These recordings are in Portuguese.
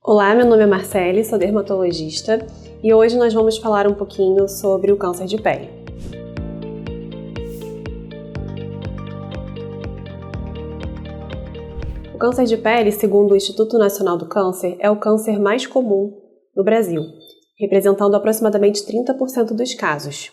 Olá, meu nome é Marcele, sou dermatologista e hoje nós vamos falar um pouquinho sobre o câncer de pele. O câncer de pele, segundo o Instituto Nacional do Câncer, é o câncer mais comum no Brasil, representando aproximadamente 30% dos casos.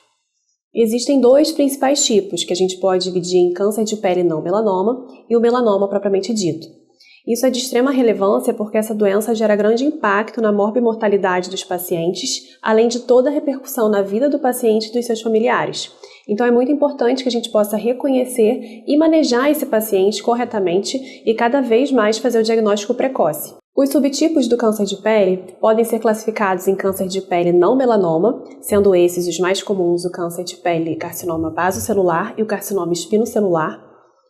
Existem dois principais tipos que a gente pode dividir em câncer de pele não melanoma e o melanoma propriamente dito. Isso é de extrema relevância porque essa doença gera grande impacto na morbimortalidade dos pacientes, além de toda a repercussão na vida do paciente e dos seus familiares. Então é muito importante que a gente possa reconhecer e manejar esse paciente corretamente e cada vez mais fazer o diagnóstico precoce. Os subtipos do câncer de pele podem ser classificados em câncer de pele não melanoma, sendo esses os mais comuns o câncer de pele carcinoma basocelular e o carcinoma espinocelular,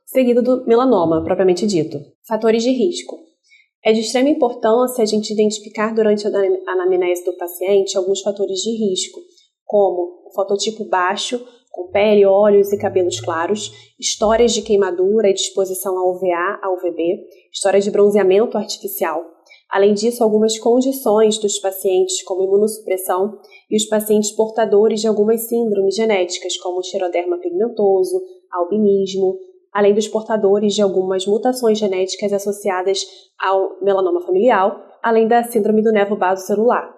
seguido do melanoma, propriamente dito. Fatores de risco. É de extrema importância a gente identificar durante a anamnese do paciente alguns fatores de risco, como o fototipo baixo, com pele, olhos e cabelos claros, histórias de queimadura e de exposição a UVA, a UVB, histórias de bronzeamento artificial. Além disso, algumas condições dos pacientes, como imunossupressão, e os pacientes portadores de algumas síndromes genéticas, como o xeroderma pigmentoso, albinismo, além dos portadores de algumas mutações genéticas associadas ao melanoma familiar, além da síndrome do nevo basocelular.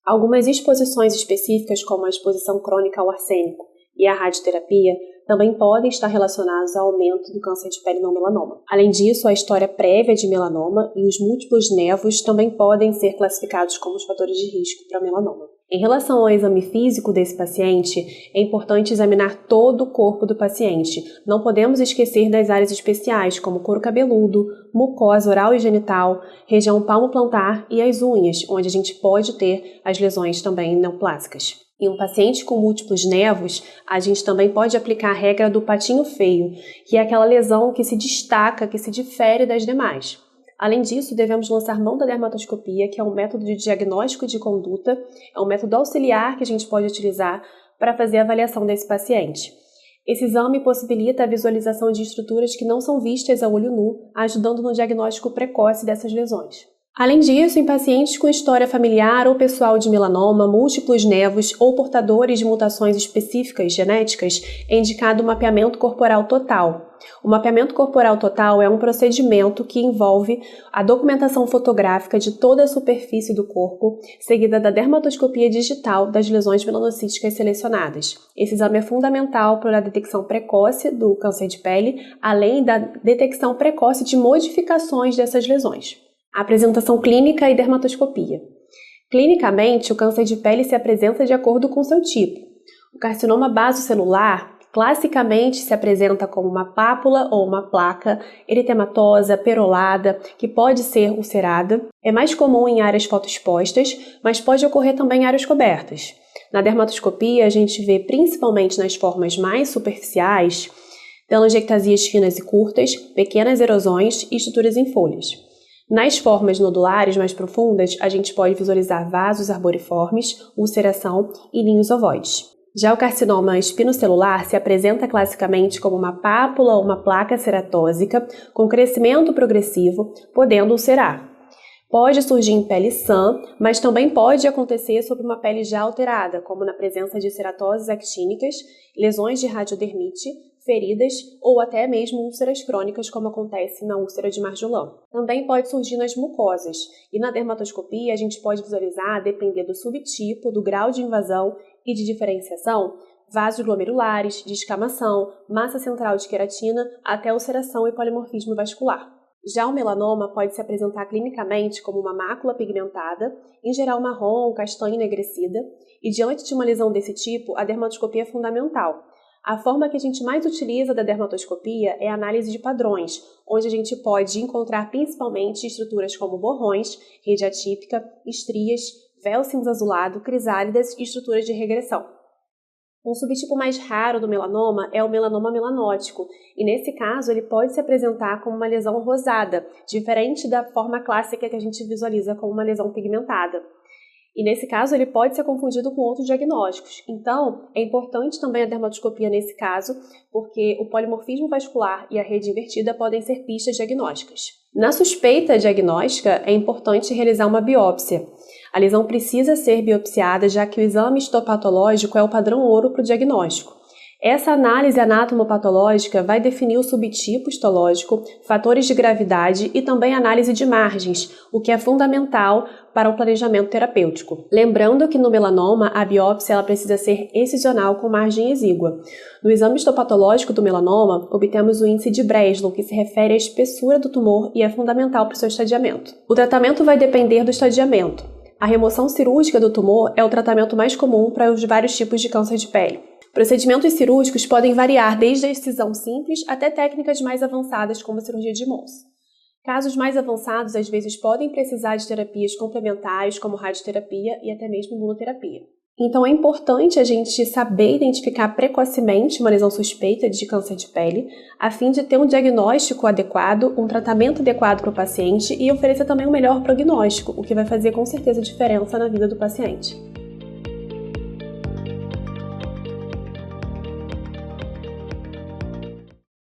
Algumas exposições específicas, como a exposição crônica ao arsênico e a radioterapia, também podem estar relacionados ao aumento do câncer de pele não melanoma. Além disso, a história prévia de melanoma e os múltiplos nevos também podem ser classificados como os fatores de risco para melanoma. Em relação ao exame físico desse paciente, é importante examinar todo o corpo do paciente. Não podemos esquecer das áreas especiais, como couro cabeludo, mucosa oral e genital, região palmo-plantar e as unhas, onde a gente pode ter as lesões também neoplásicas. Em um paciente com múltiplos nevos, a gente também pode aplicar a regra do patinho feio, que é aquela lesão que se destaca, que se difere das demais. Além disso, devemos lançar mão da dermatoscopia, que é um método de diagnóstico de conduta, é um método auxiliar que a gente pode utilizar para fazer a avaliação desse paciente. Esse exame possibilita a visualização de estruturas que não são vistas a olho nu, ajudando no diagnóstico precoce dessas lesões. Além disso, em pacientes com história familiar ou pessoal de melanoma, múltiplos nevos ou portadores de mutações específicas genéticas, é indicado o mapeamento corporal total. O mapeamento corporal total é um procedimento que envolve a documentação fotográfica de toda a superfície do corpo, seguida da dermatoscopia digital das lesões melanocíticas selecionadas. Esse exame é fundamental para a detecção precoce do câncer de pele, além da detecção precoce de modificações dessas lesões. Apresentação clínica e dermatoscopia. Clinicamente, o câncer de pele se apresenta de acordo com seu tipo. O carcinoma basocelular classicamente se apresenta como uma pápula ou uma placa eritematosa, perolada, que pode ser ulcerada. É mais comum em áreas fotoexpostas, mas pode ocorrer também em áreas cobertas. Na dermatoscopia, a gente vê principalmente nas formas mais superficiais, telangiectasias finas e curtas, pequenas erosões e estruturas em folhas. Nas formas nodulares mais profundas, a gente pode visualizar vasos arboriformes, ulceração e ninhos ovoides. Já o carcinoma espinocelular se apresenta classicamente como uma pápula ou uma placa ceratósica com crescimento progressivo, podendo ulcerar. Pode surgir em pele sã, mas também pode acontecer sobre uma pele já alterada, como na presença de ceratoses actínicas, lesões de radiodermite, feridas ou até mesmo úlceras crônicas, como acontece na úlcera de Marjolin. Também pode surgir nas mucosas, e na dermatoscopia a gente pode visualizar, a depender do subtipo, do grau de invasão e de diferenciação, vasos glomerulares, de escamação, massa central de queratina, até ulceração e polimorfismo vascular. Já o melanoma pode se apresentar clinicamente como uma mácula pigmentada, em geral marrom, castanho enegrecida, e diante de uma lesão desse tipo, a dermatoscopia é fundamental. A forma que a gente mais utiliza da dermatoscopia é a análise de padrões, onde a gente pode encontrar principalmente estruturas como borrões, rede atípica, estrias, véu cinza azulado, crisálidas e estruturas de regressão. Um subtipo mais raro do melanoma é o melanoma melanótico, e nesse caso ele pode se apresentar como uma lesão rosada, diferente da forma clássica que a gente visualiza como uma lesão pigmentada. E nesse caso, ele pode ser confundido com outros diagnósticos. Então, é importante também a dermatoscopia nesse caso, porque o polimorfismo vascular e a rede invertida podem ser pistas diagnósticas. Na suspeita diagnóstica, é importante realizar uma biópsia. A lesão precisa ser biopsiada, já que o exame histopatológico é o padrão ouro para o diagnóstico. Essa análise anatomopatológica vai definir o subtipo histológico, fatores de gravidade e também análise de margens, o que é fundamental para o planejamento terapêutico. Lembrando que no melanoma, a biópsia ela precisa ser excisional com margem exígua. No exame histopatológico do melanoma, obtemos o índice de Breslow, que se refere à espessura do tumor e é fundamental para o seu estadiamento. O tratamento vai depender do estadiamento. A remoção cirúrgica do tumor é o tratamento mais comum para os vários tipos de câncer de pele. Procedimentos cirúrgicos podem variar desde a excisão simples até técnicas mais avançadas, como a cirurgia de Mohs. Casos mais avançados, às vezes, podem precisar de terapias complementares, como radioterapia e até mesmo imunoterapia. Então, é importante a gente saber identificar precocemente uma lesão suspeita de câncer de pele, a fim de ter um diagnóstico adequado, um tratamento adequado para o paciente e oferecer também um melhor prognóstico, o que vai fazer com certeza diferença na vida do paciente.